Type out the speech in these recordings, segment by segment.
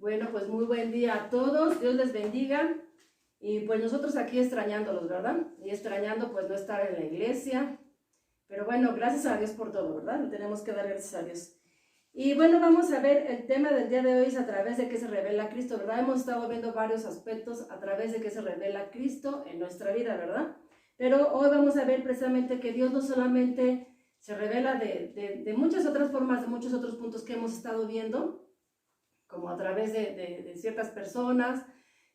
Bueno, pues muy buen día a todos, Dios les bendiga. Y pues nosotros aquí extrañándolos, ¿verdad? Y extrañando pues no estar en la iglesia. Pero bueno, gracias a Dios por todo, ¿verdad? Le tenemos que dar gracias a Dios. Y bueno, vamos a ver el tema del día de hoy es a través de qué se revela Cristo, ¿verdad? Hemos estado viendo varios aspectos a través de qué se revela Cristo en nuestra vida, ¿verdad? Pero hoy vamos a ver precisamente que Dios no solamente se revela de muchas otras formas, de muchos otros puntos que hemos estado viendo, como a través de ciertas personas,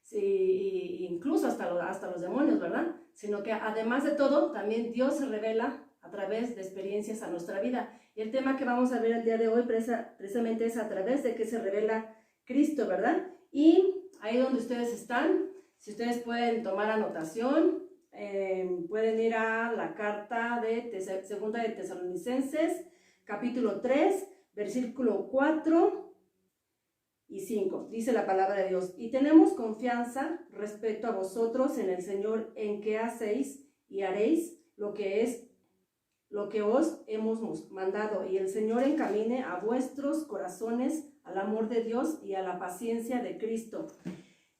sí, incluso hasta los demonios, ¿verdad? Sino que además de todo, también Dios se revela a través de experiencias a nuestra vida. Y el tema que vamos a ver el día de hoy precisamente es a través de que se revela Cristo, ¿verdad? Y ahí donde ustedes están, si ustedes pueden tomar anotación, pueden ir a la carta de segunda de Tesalonicenses, capítulo 3, versículo 4 y 5, dice la palabra de Dios: y tenemos confianza respecto a vosotros en el Señor, en que hacéis y haréis lo que os hemos mandado, y el Señor encamine a vuestros corazones al amor de Dios y a la paciencia de Cristo.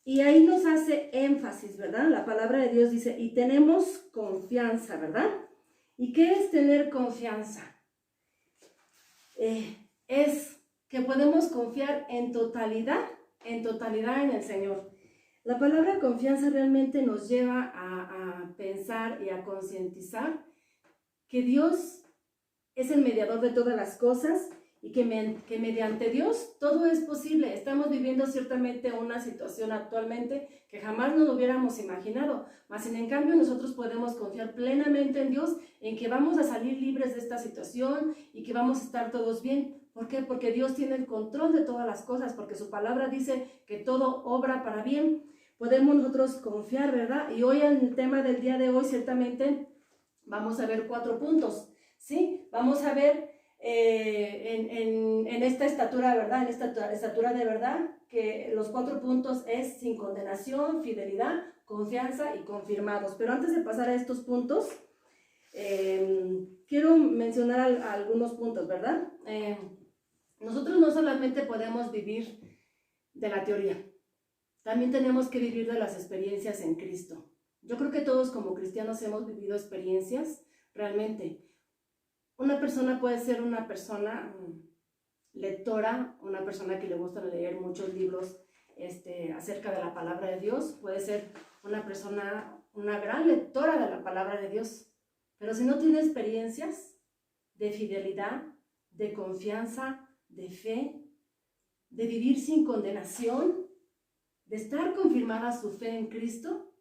Y ahí nos hace énfasis, ¿verdad? La palabra de Dios dice, y tenemos confianza, ¿verdad? ¿Y qué es tener confianza? Es que podemos confiar en totalidad en el Señor. La palabra confianza realmente nos lleva a pensar y a concientizar que Dios es el mediador de todas las cosas y que mediante Dios todo es posible. Estamos viviendo ciertamente una situación actualmente que jamás nos lo hubiéramos imaginado, mas en cambio nosotros podemos confiar plenamente en Dios, en que vamos a salir libres de esta situación y que vamos a estar todos bien. ¿Por qué? Porque Dios tiene el control de todas las cosas, porque su palabra dice que todo obra para bien. Podemos nosotros confiar, ¿verdad? Y hoy en el tema del día de hoy ciertamente vamos a ver 4 puntos, ¿sí? Vamos a ver en esta estatura, ¿verdad? En esta estatura de verdad, que los 4 puntos es sin condenación, fidelidad, confianza y confirmados. Pero antes de pasar a estos puntos, quiero mencionar algunos puntos, ¿verdad? Nosotros no solamente podemos vivir de la teoría, también tenemos que vivir de las experiencias en Cristo. Yo creo que todos como cristianos hemos vivido experiencias realmente. Una persona puede ser una persona lectora, una persona que le gusta leer muchos libros acerca de la palabra de Dios, puede ser una persona, una gran lectora de la palabra de Dios, pero si no tiene experiencias de fidelidad, de confianza, de fe, de vivir sin condenación, de estar confirmada su fe en Cristo,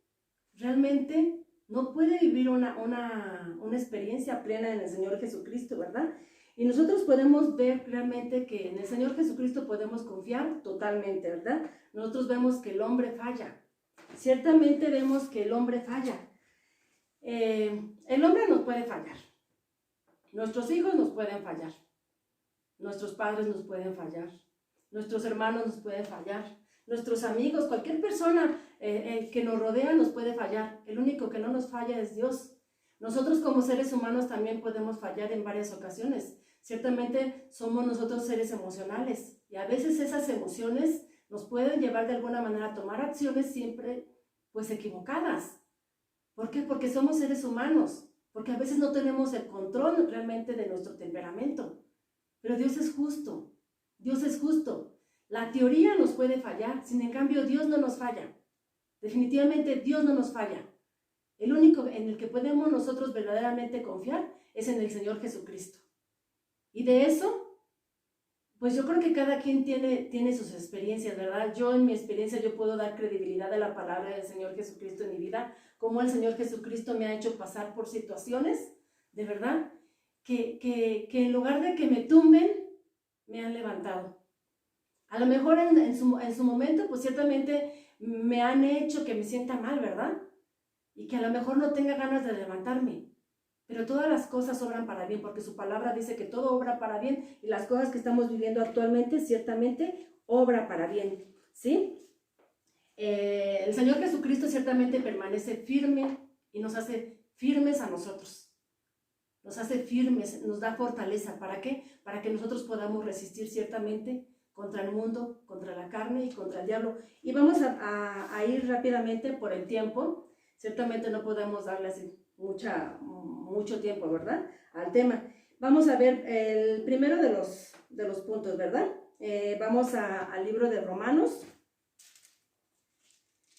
realmente no puede vivir una experiencia plena en el Señor Jesucristo, ¿verdad? Y nosotros podemos ver realmente que en el Señor Jesucristo podemos confiar totalmente, ¿verdad? Nosotros vemos que el hombre falla. Ciertamente vemos que el hombre falla. El hombre nos puede fallar. Nuestros hijos nos pueden fallar. Nuestros padres nos pueden fallar. Nuestros hermanos nos pueden fallar. Nuestros amigos, cualquier persona que nos rodea nos puede fallar. El único que no nos falla es Dios. Nosotros como seres humanos también podemos fallar en varias ocasiones. Ciertamente somos nosotros seres emocionales y a veces esas emociones nos pueden llevar de alguna manera a tomar acciones siempre pues equivocadas. ¿Por qué? Porque somos seres humanos, porque a veces no tenemos el control realmente de nuestro temperamento. Pero Dios es justo, Dios es justo. La teoría nos puede fallar, sin en cambio Dios no nos falla. Definitivamente Dios no nos falla. El único en el que podemos nosotros verdaderamente confiar es en el Señor Jesucristo. Y de eso, pues yo creo que cada quien tiene sus experiencias, ¿verdad? Yo en mi experiencia yo puedo dar credibilidad a la palabra del Señor Jesucristo en mi vida, como el Señor Jesucristo me ha hecho pasar por situaciones, de verdad, que en lugar de que me tumben, me han levantado. A lo mejor en su momento, pues ciertamente me han hecho que me sienta mal, ¿verdad? Y que a lo mejor no tenga ganas de levantarme. Pero todas las cosas obran para bien, porque su palabra dice que todo obra para bien, y las cosas que estamos viviendo actualmente, ciertamente, obra para bien, ¿sí? El Señor Jesucristo ciertamente permanece firme y nos hace firmes a nosotros. Nos hace firmes, nos da fortaleza. ¿Para qué? Para que nosotros podamos resistir ciertamente contra el mundo, contra la carne y contra el diablo. Y vamos a ir rápidamente por el tiempo. Ciertamente no podemos darles mucho tiempo, ¿verdad?, al tema. Vamos a ver el primero de los puntos, ¿verdad? Vamos al libro de Romanos,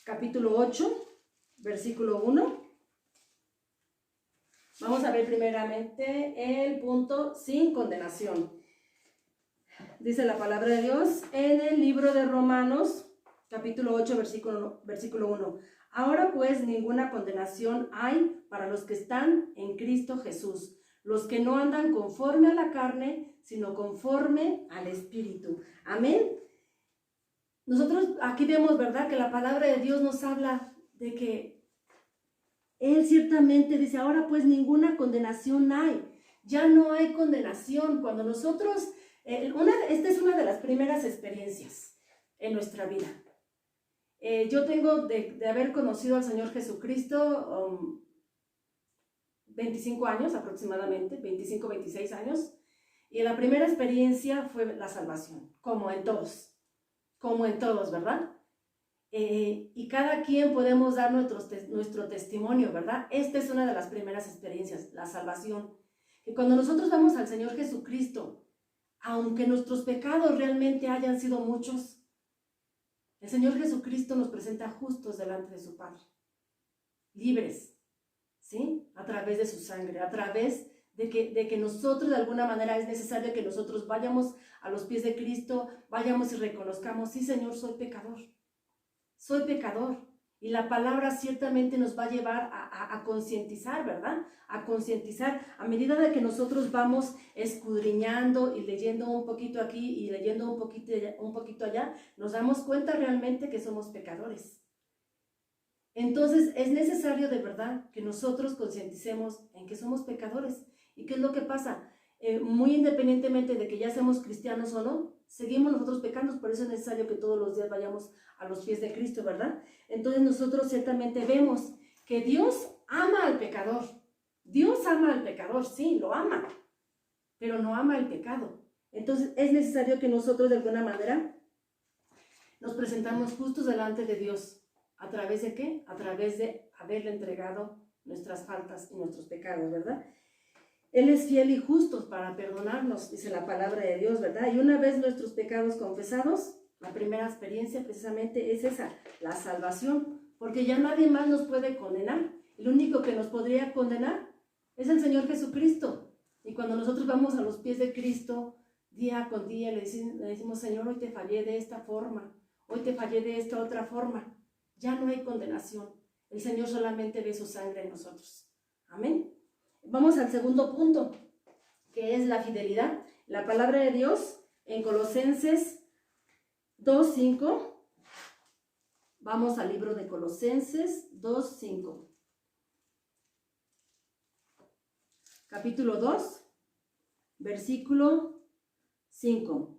capítulo 8, versículo 1. Vamos a ver primeramente el punto sin condenación. Dice la palabra de Dios en el libro de Romanos, capítulo 8, versículo 1. Ahora pues ninguna condenación hay para los que están en Cristo Jesús, los que no andan conforme a la carne, sino conforme al Espíritu. Amén. Nosotros aquí vemos, ¿verdad?, que la palabra de Dios nos habla de que Él ciertamente dice, ahora pues ninguna condenación hay. Ya no hay condenación. Cuando nosotros, esta es una de las primeras experiencias en nuestra vida. Yo tengo de haber conocido al Señor Jesucristo 25 años aproximadamente, 25, 26 años. Y la primera experiencia fue la salvación, como en todos, ¿verdad? Y cada quien podemos dar nuestro testimonio, ¿verdad? Esta es una de las primeras experiencias, la salvación. Que cuando nosotros vamos al Señor Jesucristo, aunque nuestros pecados realmente hayan sido muchos, el Señor Jesucristo nos presenta justos delante de su Padre, libres, ¿sí? A través de su sangre, a través de que nosotros de alguna manera es necesario que nosotros vayamos a los pies de Cristo, vayamos y reconozcamos, sí, Señor, soy pecador. Soy pecador. Y la palabra ciertamente nos va a llevar a concientizar, ¿verdad? A concientizar. A medida de que nosotros vamos escudriñando y leyendo un poquito aquí y leyendo un poquito allá, nos damos cuenta realmente que somos pecadores. Entonces es necesario de verdad que nosotros concienticemos en que somos pecadores. ¿Y qué es lo que pasa? Muy independientemente de que ya seamos cristianos o no, seguimos nosotros pecando, por eso es necesario que todos los días vayamos a los pies de Cristo, ¿verdad? Entonces nosotros ciertamente vemos que Dios ama al pecador. Dios ama al pecador, sí, lo ama, pero no ama el pecado. Entonces es necesario que nosotros de alguna manera nos presentamos justos delante de Dios. ¿A través de qué? A través de haberle entregado nuestras faltas y nuestros pecados, ¿verdad? Él es fiel y justo para perdonarnos, dice la palabra de Dios, ¿verdad? Y una vez nuestros pecados confesados, la primera experiencia precisamente es esa, la salvación, porque ya nadie más nos puede condenar. El único que nos podría condenar es el Señor Jesucristo. Y cuando nosotros vamos a los pies de Cristo, día con día, le decimos, Señor, hoy te fallé de esta forma, hoy te fallé de esta otra forma. Ya no hay condenación. El Señor solamente ve su sangre en nosotros. Amén. Vamos al segundo punto, que es la fidelidad. La palabra de Dios en Colosenses 2:5. Vamos al libro de Colosenses 2:5. Capítulo 2, versículo 5.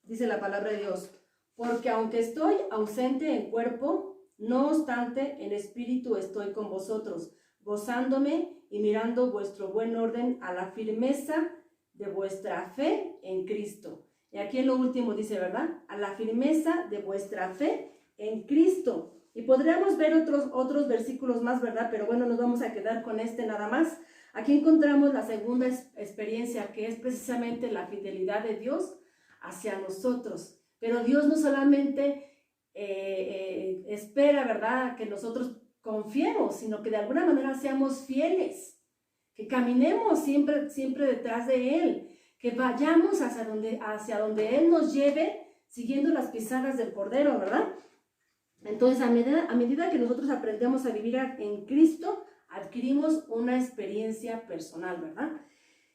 Dice la palabra de Dios, porque aunque estoy ausente en cuerpo, no obstante en espíritu estoy con vosotros, gozándome y mirando vuestro buen orden a la firmeza de vuestra fe en Cristo. Y aquí en lo último dice, ¿verdad? A la firmeza de vuestra fe en Cristo. Y podríamos ver otros versículos más, ¿verdad? Pero bueno, nos vamos a quedar con este nada más. Aquí encontramos la segunda experiencia, que es precisamente la fidelidad de Dios hacia nosotros. Pero Dios no solamente espera, ¿verdad?, que nosotros confiemos, sino que de alguna manera seamos fieles, que caminemos siempre detrás de Él, que vayamos hacia donde Él nos lleve, siguiendo las pisadas del Cordero, ¿verdad? Entonces, a medida que nosotros aprendemos a vivir en Cristo, adquirimos una experiencia personal, ¿verdad?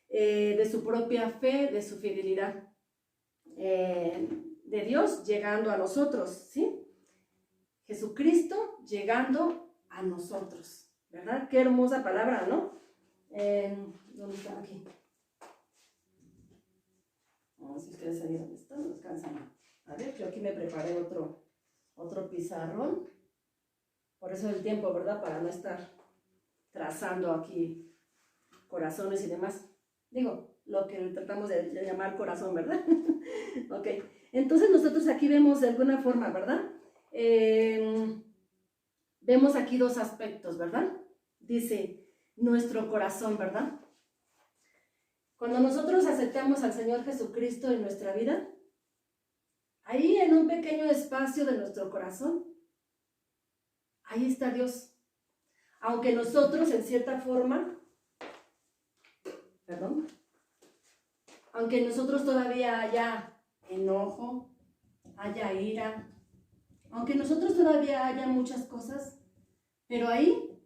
De su propia fe, de su fidelidad, de Dios llegando a nosotros, ¿sí? Jesucristo llegando a nosotros, ¿verdad? Qué hermosa palabra, ¿no? ¿Dónde está? Aquí. Vamos, si ustedes ahí donde están, no descansan. A ver, yo aquí me preparé otro pizarrón. Por eso el tiempo, ¿verdad? Para no estar trazando aquí corazones y demás. Digo, lo que tratamos de llamar corazón, ¿verdad? Ok, entonces nosotros aquí vemos de alguna forma, ¿verdad? Vemos aquí dos aspectos, ¿verdad? Dice, nuestro corazón, ¿verdad? Cuando nosotros aceptamos al Señor Jesucristo en nuestra vida, ahí en un pequeño espacio de nuestro corazón, ahí está Dios. Aunque nosotros en cierta forma, aunque nosotros todavía haya enojo, haya ira, aunque nosotros todavía haya muchas cosas, pero ahí,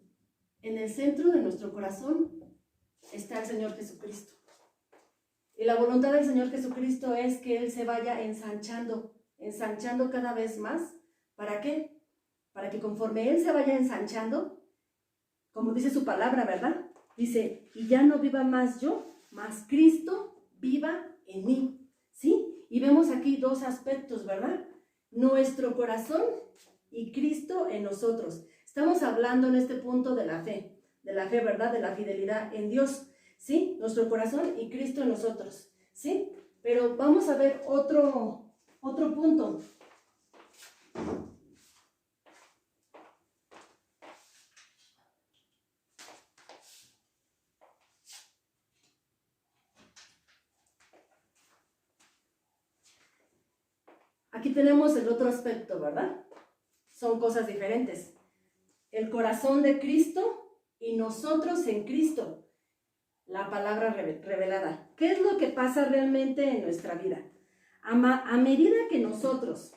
en el centro de nuestro corazón, está el Señor Jesucristo. Y la voluntad del Señor Jesucristo es que Él se vaya ensanchando cada vez más. ¿Para qué? Para que conforme Él se vaya ensanchando, como dice su palabra, ¿verdad? Dice, y ya no viva más yo, más Cristo viva en mí, ¿sí? Y vemos aquí dos aspectos, ¿verdad? Nuestro corazón y Cristo en nosotros. Estamos hablando en este punto de la fe, ¿verdad? De la fidelidad en Dios, ¿sí? Nuestro corazón y Cristo en nosotros, ¿sí? Pero vamos a ver otro punto. Aquí tenemos el otro aspecto, ¿verdad? Son cosas diferentes. El corazón de Cristo y nosotros en Cristo. La palabra revelada. ¿Qué es lo que pasa realmente en nuestra vida? A medida que nosotros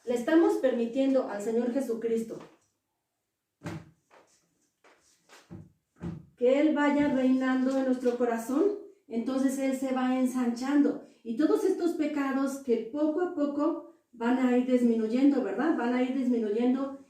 le estamos permitiendo al Señor Jesucristo que Él vaya reinando en nuestro corazón, entonces Él se va ensanchando. Y todos estos pecados que poco a poco van a ir disminuyendo, ¿verdad? Van a ir disminuyendo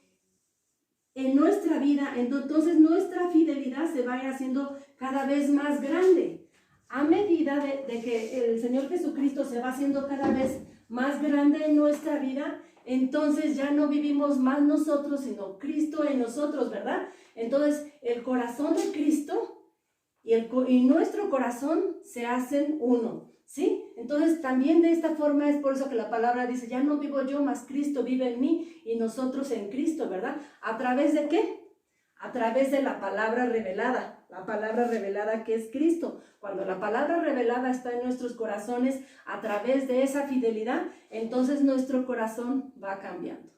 en nuestra vida. Entonces nuestra fidelidad se vaya haciendo cada vez más grande. A medida de que el Señor Jesucristo se va haciendo cada vez más grande en nuestra vida, entonces ya no vivimos más nosotros, sino Cristo en nosotros, ¿verdad? Entonces el corazón de Cristo y nuestro corazón se hacen uno, ¿sí? Entonces también de esta forma es por eso que la palabra dice, ya no vivo yo, mas Cristo vive en mí y nosotros en Cristo, ¿verdad? ¿A través de qué? A través de la palabra revelada que es Cristo. Cuando la palabra revelada está en nuestros corazones a través de esa fidelidad, entonces nuestro corazón va cambiando,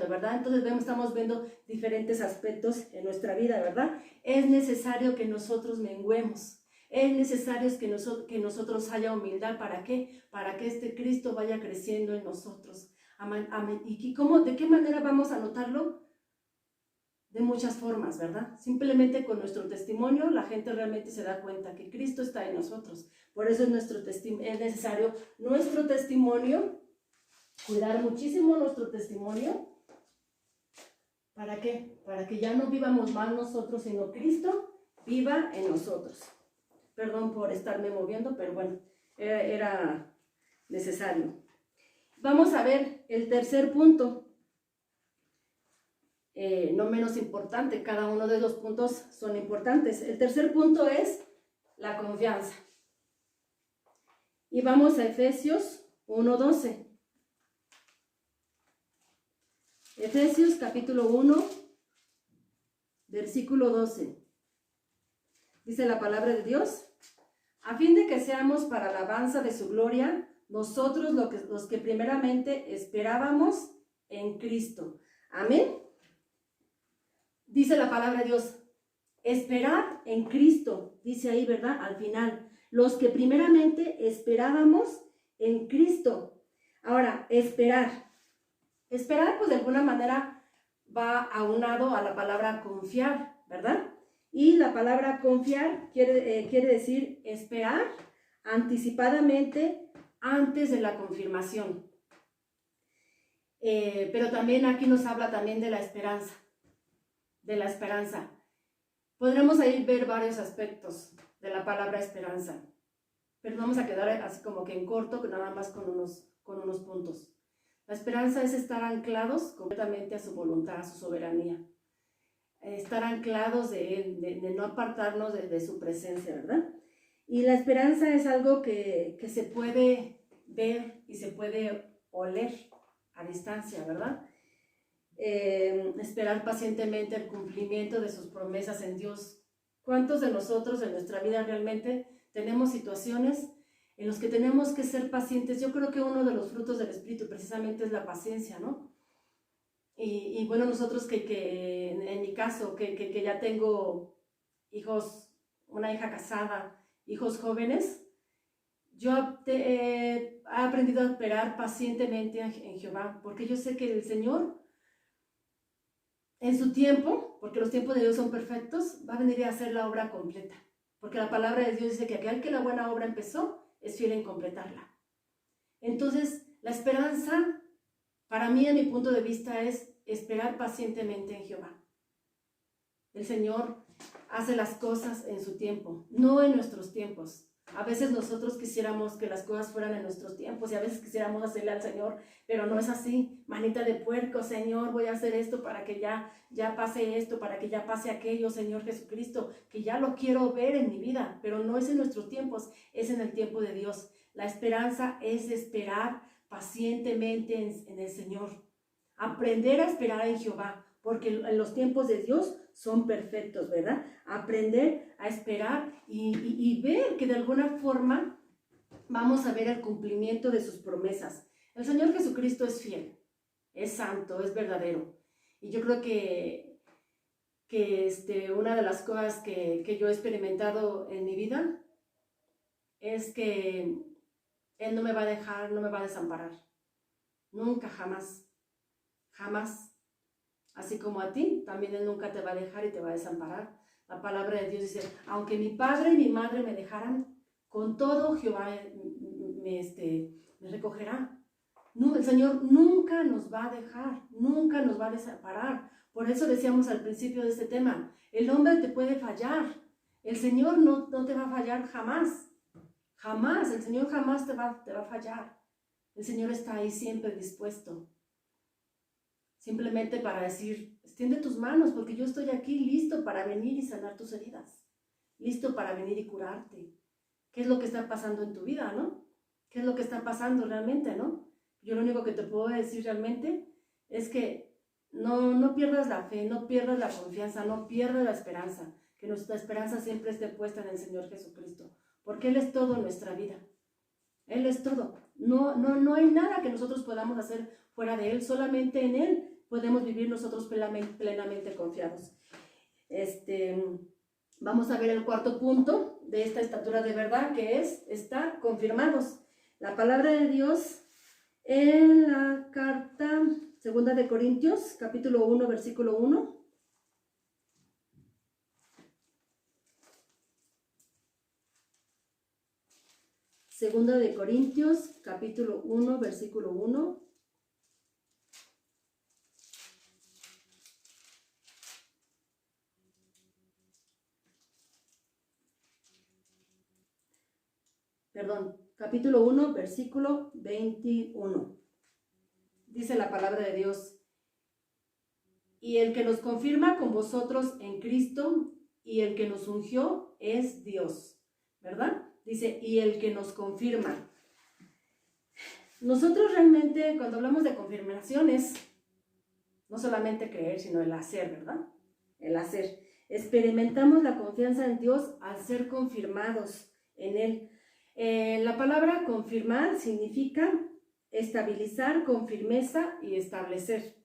¿verdad? Entonces estamos viendo diferentes aspectos en nuestra vida, ¿verdad? Es necesario que nosotros menguemos, es necesario que nosotros haya humildad. ¿Para qué? Para que este Cristo vaya creciendo en nosotros. ¿Y de qué manera vamos a notarlo? De muchas formas, ¿verdad? Simplemente con nuestro testimonio la gente realmente se da cuenta que Cristo está en nosotros. Por eso es necesario nuestro testimonio, cuidar muchísimo nuestro testimonio. ¿Para qué? Para que ya no vivamos más nosotros, sino Cristo viva en nosotros. Perdón por estarme moviendo, pero bueno, era necesario. Vamos a ver el tercer punto. No menos importante, cada uno de los puntos son importantes. El tercer punto es la confianza. Y vamos a Efesios 1:12. Efesios capítulo 1, versículo 12. Dice la palabra de Dios, a fin de que seamos para alabanza de su gloria, nosotros los que primeramente esperábamos en Cristo. Amén. Dice la palabra de Dios, esperar en Cristo, dice ahí, ¿verdad? Al final, los que primeramente esperábamos en Cristo. Ahora, esperar, pues de alguna manera va aunado a la palabra confiar, ¿verdad? Y la palabra confiar quiere decir esperar anticipadamente antes de la confirmación. Pero también aquí nos habla también de la esperanza. Podremos ahí ver varios aspectos de la palabra esperanza, pero vamos a quedar así como que en corto, nada más con unos puntos. La esperanza es estar anclados completamente a su voluntad, a su soberanía. estar anclados de Él, de no apartarnos de su presencia, ¿verdad? Y la esperanza es algo que se puede ver y se puede oler a distancia, ¿verdad? Esperar pacientemente el cumplimiento de sus promesas en Dios. ¿Cuántos de nosotros en nuestra vida realmente tenemos situaciones en las que tenemos que ser pacientes? Yo creo que uno de los frutos del Espíritu precisamente es la paciencia, ¿no? Y bueno, nosotros que en mi caso, que ya tengo hijos, una hija casada, hijos jóvenes, yo he aprendido a esperar pacientemente en Jehová, porque yo sé que el Señor, en su tiempo, porque los tiempos de Dios son perfectos, va a venir a hacer la obra completa. Porque la palabra de Dios dice que aquel que la buena obra empezó, es fiel en completarla. Entonces, la esperanza, para mí, en mi punto de vista, es esperar pacientemente en Jehová. El Señor hace las cosas en su tiempo, no en nuestros tiempos. A veces nosotros quisiéramos que las cosas fueran en nuestros tiempos y a veces quisiéramos hacerle al Señor, pero no es así. Manita de puerco, Señor, voy a hacer esto para que ya pase esto, para que ya pase aquello, Señor Jesucristo, que ya lo quiero ver en mi vida, pero no es en nuestros tiempos, es en el tiempo de Dios. La esperanza es esperar pacientemente en el Señor. Aprender a esperar en Jehová, porque en los tiempos de Dios son perfectos, ¿verdad? Aprender a esperar y ver que de alguna forma vamos a ver el cumplimiento de sus promesas. El Señor Jesucristo es fiel, es santo, es verdadero. Y yo creo que una de las cosas que yo he experimentado en mi vida es que Él no me va a dejar, no me va a desamparar. Nunca, jamás, jamás. Así como a ti, también Él nunca te va a dejar y te va a desamparar. La palabra de Dios dice, aunque mi padre y mi madre me dejaran, con todo Jehová me recogerá. No, el Señor nunca nos va a dejar, nunca nos va a desamparar. Por eso decíamos al principio de este tema, el hombre te puede fallar, el Señor no te va a fallar jamás. Jamás, el Señor jamás te va a fallar. El Señor está ahí siempre dispuesto. Simplemente para decir, extiende tus manos porque yo estoy aquí listo para venir y sanar tus heridas. Listo para venir y curarte. ¿Qué es lo que está pasando en tu vida, no? ¿Qué es lo que está pasando realmente, no? Yo lo único que te puedo decir realmente es que no pierdas la fe, no pierdas la confianza, no pierdas la esperanza. Que nuestra esperanza siempre esté puesta en el Señor Jesucristo. Porque Él es todo en nuestra vida. Él es todo. No hay nada que nosotros podamos hacer fuera de Él. Solamente en Él podemos vivir nosotros plenamente confiados. Vamos a ver el cuarto punto de esta estatura de verdad, que es estar confirmados. La palabra de Dios en la carta 2 de Corintios, capítulo 1, versículo 1. Segunda de Corintios, capítulo 1, versículo 1. Capítulo 1, versículo 21. Dice la palabra de Dios, y el que nos confirma con vosotros en Cristo y el que nos ungió es Dios, ¿verdad? Dice, y el que nos confirma. Nosotros realmente cuando hablamos de confirmaciones, no solamente creer, sino el hacer, ¿verdad? El hacer. Experimentamos la confianza en Dios al ser confirmados en Él. La palabra confirmar significa estabilizar con firmeza y establecer.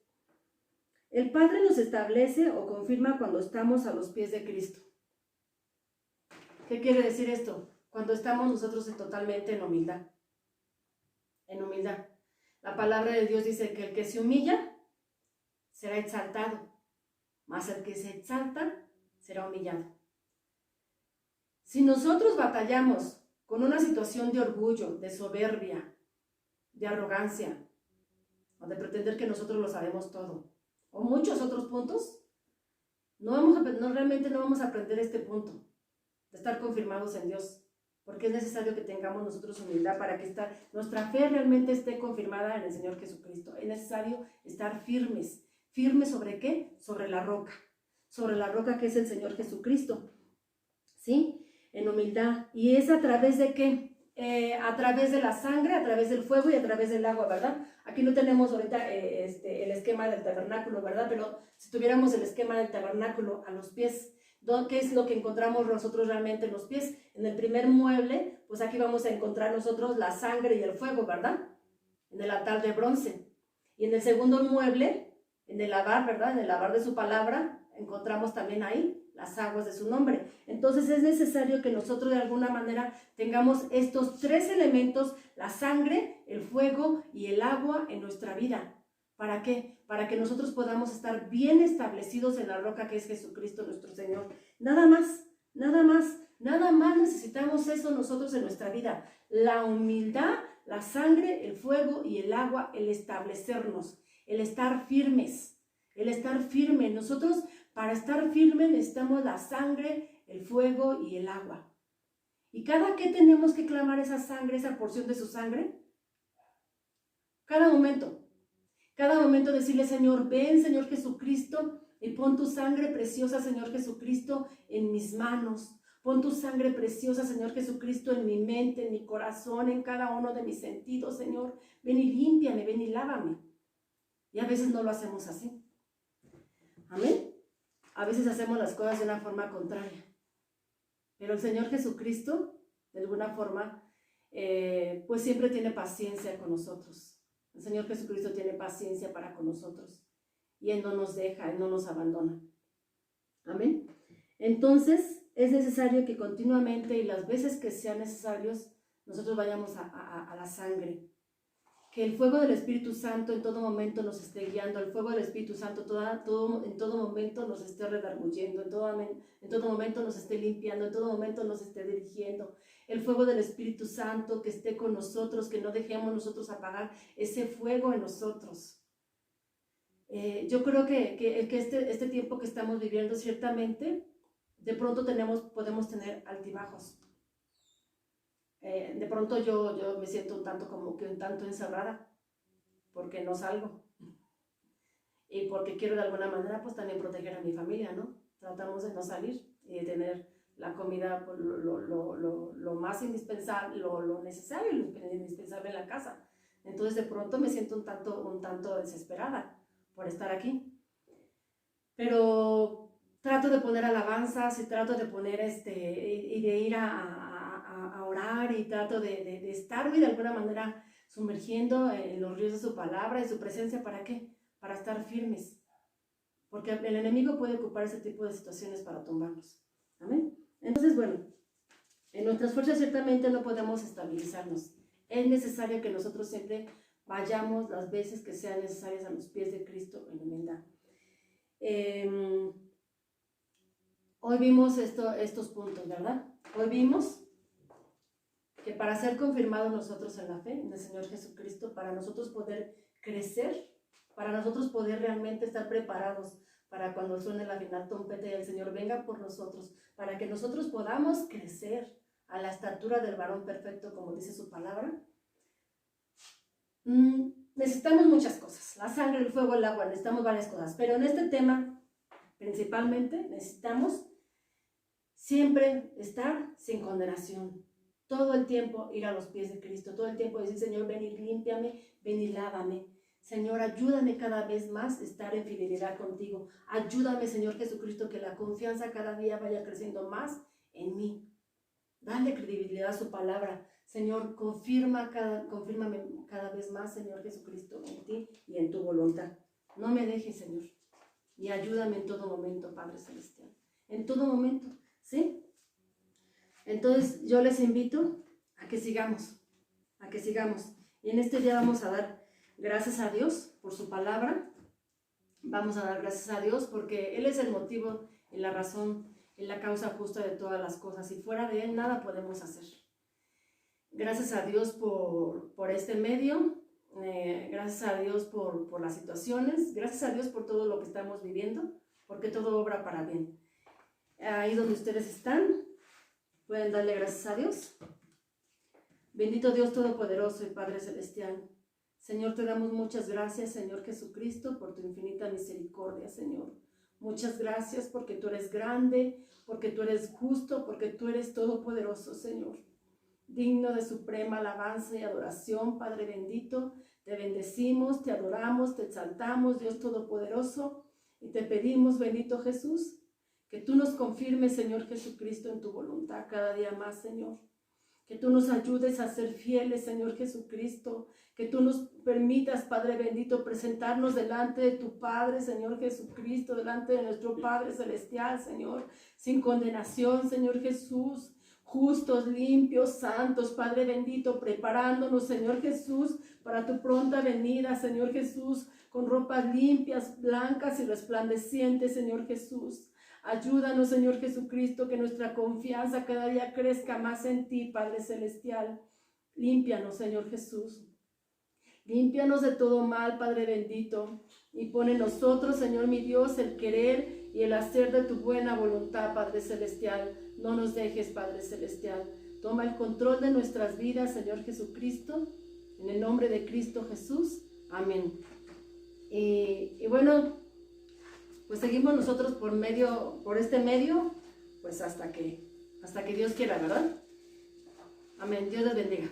El Padre nos establece o confirma cuando estamos a los pies de Cristo. ¿Qué quiere decir esto? Cuando estamos nosotros totalmente en humildad. En humildad. La palabra de Dios dice que el que se humilla será exaltado, mas el que se exalta será humillado. Si nosotros batallamos con una situación de orgullo, de soberbia, de arrogancia, o de pretender que nosotros lo sabemos todo, o muchos otros puntos, realmente no vamos a aprender este punto, de estar confirmados en Dios, porque es necesario que tengamos nosotros humildad para que nuestra fe realmente esté confirmada en el Señor Jesucristo. Es necesario estar firmes. ¿Firmes sobre qué? Sobre la roca. sobre la roca que es el Señor Jesucristo, ¿sí? En humildad. ¿Y es a través de qué? A través de la sangre, a través del fuego y a través del agua, ¿verdad? Aquí no tenemos ahorita el esquema del tabernáculo, ¿verdad? Pero si tuviéramos el esquema del tabernáculo a los pies, ¿qué es lo que encontramos nosotros realmente en los pies? En el primer mueble, pues aquí vamos a encontrar nosotros la sangre y el fuego, ¿verdad? En el altar de bronce. Y en el segundo mueble, en el lavar, ¿verdad? En el lavar de su palabra, encontramos también ahí las aguas de su nombre. Entonces es necesario que nosotros de alguna manera tengamos estos tres elementos, la sangre, el fuego y el agua en nuestra vida. ¿Para qué? Para que nosotros podamos estar bien establecidos en la roca que es Jesucristo nuestro Señor. Nada más, nada más, nada más necesitamos eso nosotros en nuestra vida. La humildad, la sangre, el fuego y el agua, el establecernos, el estar firmes, el estar firme. Nosotros para estar firmes necesitamos la sangre, el fuego y el agua. ¿Y cada qué tenemos que clamar esa sangre, esa porción de su sangre? Cada momento decirle, Señor, ven, Señor Jesucristo, y pon tu sangre preciosa, Señor Jesucristo, en mis manos. Pon tu sangre preciosa, Señor Jesucristo, en mi mente, en mi corazón, en cada uno de mis sentidos, Señor. Ven y límpiame, ven y lávame. Y a veces no lo hacemos así. Amén. A veces hacemos las cosas de una forma contraria. Pero el Señor Jesucristo, de alguna forma, pues siempre tiene paciencia con nosotros. El Señor Jesucristo tiene paciencia para con nosotros. Y Él no nos deja, Él no nos abandona. Amén. Entonces, es necesario que continuamente y las veces que sean necesarios, nosotros vayamos a la sangre. Que el fuego del Espíritu Santo en todo momento nos esté guiando, el fuego del Espíritu Santo en todo momento nos esté redarguyendo, en todo momento nos esté limpiando, en todo momento nos esté dirigiendo. El fuego del Espíritu Santo que esté con nosotros, que no dejemos nosotros apagar ese fuego en nosotros. Yo creo que este tiempo que estamos viviendo, ciertamente, de pronto podemos tener altibajos. De pronto yo me siento un tanto encerrada, porque no salgo. Y porque quiero de alguna manera pues también proteger a mi familia, ¿no? Tratamos de no salir y de tener la comida, pues, lo más indispensable, lo necesario, lo indispensable en la casa. Entonces de pronto me siento un tanto desesperada por estar aquí. Pero trato de poner alabanzas y trato de poner y de ir a orar y trato de estarme de alguna manera sumergiendo en los ríos de su palabra y su presencia. ¿Para qué? Para estar firmes. Porque el enemigo puede ocupar ese tipo de situaciones para tumbarnos. Amén. Entonces, bueno, en nuestras fuerzas ciertamente no podemos estabilizarnos. Es necesario que nosotros siempre vayamos las veces que sean necesarias a los pies de Cristo en humildad. Hoy vimos estos puntos, ¿verdad? Hoy vimos que para ser confirmados nosotros en la fe, en el Señor Jesucristo, para nosotros poder crecer, para nosotros poder realmente estar preparados para cuando suene la final trompeta y el Señor venga por nosotros, para que nosotros podamos crecer a la estatura del varón perfecto, como dice su palabra, necesitamos muchas cosas, la sangre, el fuego, el agua, necesitamos varias cosas, pero en este tema principalmente necesitamos siempre estar sin condenación, todo el tiempo ir a los pies de Cristo, todo el tiempo decir, Señor, ven y límpiame, ven y lávame. Señor, ayúdame cada vez más a estar en fidelidad contigo. Ayúdame, Señor Jesucristo, que la confianza cada día vaya creciendo más en mí. Dale credibilidad a su palabra. Señor, confírmame cada vez más, Señor Jesucristo, en ti y en tu voluntad. No me dejes, Señor, y ayúdame en todo momento, Padre Celestial. En todo momento, ¿sí? Entonces, yo les invito a que sigamos. Y en este día vamos a dar gracias a Dios por su palabra. Vamos a dar gracias a Dios porque Él es el motivo y la razón y la causa justa de todas las cosas. Y fuera de Él nada podemos hacer. Gracias a Dios por este medio. Gracias a Dios por las situaciones. Gracias a Dios por todo lo que estamos viviendo. Porque todo obra para bien. Ahí donde ustedes están, pueden darle gracias a Dios. Bendito Dios Todopoderoso y Padre Celestial. Señor, te damos muchas gracias, Señor Jesucristo, por tu infinita misericordia, Señor. Muchas gracias porque tú eres grande, porque tú eres justo, porque tú eres todopoderoso, Señor. Digno de suprema alabanza y adoración, Padre bendito. Te bendecimos, te adoramos, te exaltamos, Dios todopoderoso. Y te pedimos, bendito Jesús, que tú nos confirmes, Señor Jesucristo, en tu voluntad cada día más, Señor. Que tú nos ayudes a ser fieles, Señor Jesucristo. Que tú nos permitas, Padre bendito, presentarnos delante de tu Padre, Señor Jesucristo, delante de nuestro Padre Celestial, Señor, sin condenación, Señor Jesús. Justos, limpios, santos, Padre bendito, preparándonos, Señor Jesús, para tu pronta venida, Señor Jesús, con ropas limpias, blancas y resplandecientes, Señor Jesús. Ayúdanos, Señor Jesucristo, que nuestra confianza cada día crezca más en ti, Padre Celestial. Límpianos, Señor Jesús. Límpianos de todo mal, Padre bendito, y pon en nosotros, Señor mi Dios, el querer y el hacer de tu buena voluntad, Padre Celestial. No nos dejes, Padre Celestial. Toma el control de nuestras vidas, Señor Jesucristo, en el nombre de Cristo Jesús. Amén. Y bueno, pues seguimos nosotros por este medio, pues hasta que Dios quiera, ¿verdad? Amén. Dios les bendiga.